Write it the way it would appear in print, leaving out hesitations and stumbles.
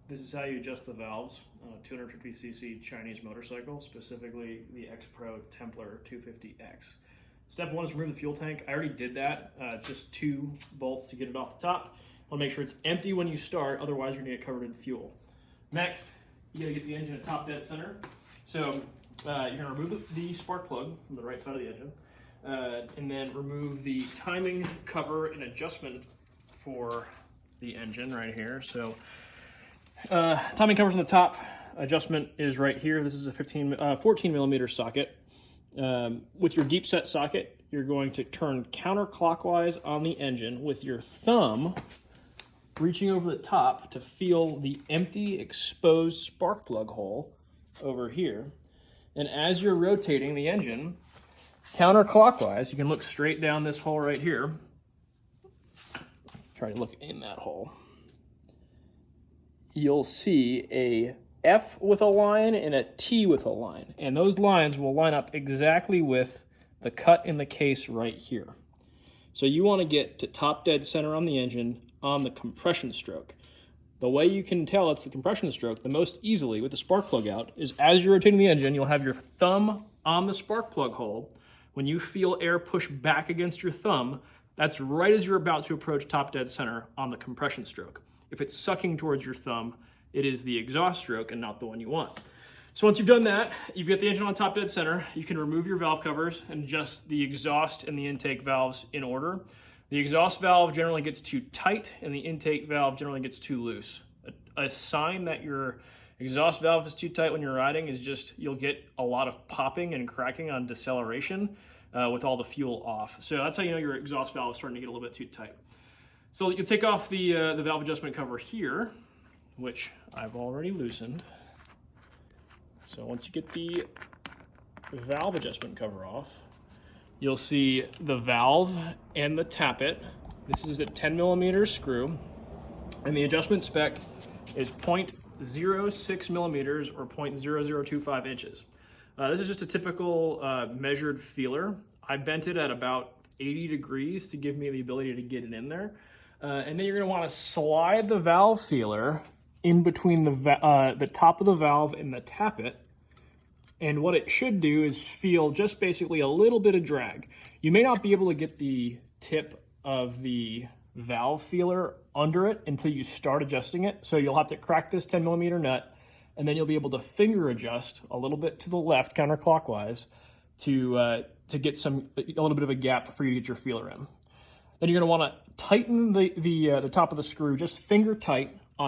This is how you adjust the valves on a 250cc Chinese motorcycle, specifically the X Pro Templar 250X. Step one is remove the fuel tank. I already did that. Just 2 bolts to get it off the top. Want to make sure it's empty when you start, otherwise you're going to get covered in fuel. Next, you got to get the engine at top dead center. So you're going to remove the spark plug from the right side of the engine, and then remove the timing cover and adjustment for the engine right here. So timing cover's on the top, adjustment is right here. This is a 14 millimeter socket. With your deep set socket, you're going to turn counterclockwise on the engine with your thumb reaching over the top to feel the empty exposed spark plug hole over here. And as you're rotating the engine counterclockwise, you can look straight down this hole right here. Try to look in that hole. You'll see a F with a line and a T with a line. And those lines will line up exactly with the cut in the case right here. So you want to get to top dead center on the engine on the compression stroke. The way you can tell it's the compression stroke the most easily with the spark plug out is as you're rotating the engine, you'll have your thumb on the spark plug hole. When you feel air push back against your thumb, that's right as you're about to approach top dead center on the compression stroke. If it's sucking towards your thumb, it is the exhaust stroke and not the one you want. So once you've done that, you've got the engine on top dead center, you can remove your valve covers and adjust the exhaust and the intake valves in order. The exhaust valve generally gets too tight and the intake valve generally gets too loose. A sign that your exhaust valve is too tight when you're riding is just you'll get a lot of popping and cracking on deceleration with all the fuel off. So that's how you know your exhaust valve is starting to get a little bit too tight. So you'll take off the valve adjustment cover here, which I've already loosened. So once you get the valve adjustment cover off, you'll see the valve and the tappet. This is a 10 millimeter screw, and the adjustment spec is 0.06 millimeters or 0.0025 inches. This is just a typical measured feeler. I bent it at about 80 degrees to give me the ability to get it in there. And then you're gonna wanna slide the valve feeler in between the top of the valve and the tappet. And what it should do is feel just basically a little bit of drag. You may not be able to get the tip of the valve feeler under it until you start adjusting it. So you'll have to crack this 10 millimeter nut, and then you'll be able to finger adjust a little bit to the left counterclockwise to get a little bit of a gap for you to get your feeler in. Then you're gonna wanna tighten the top of the screw, just finger tight,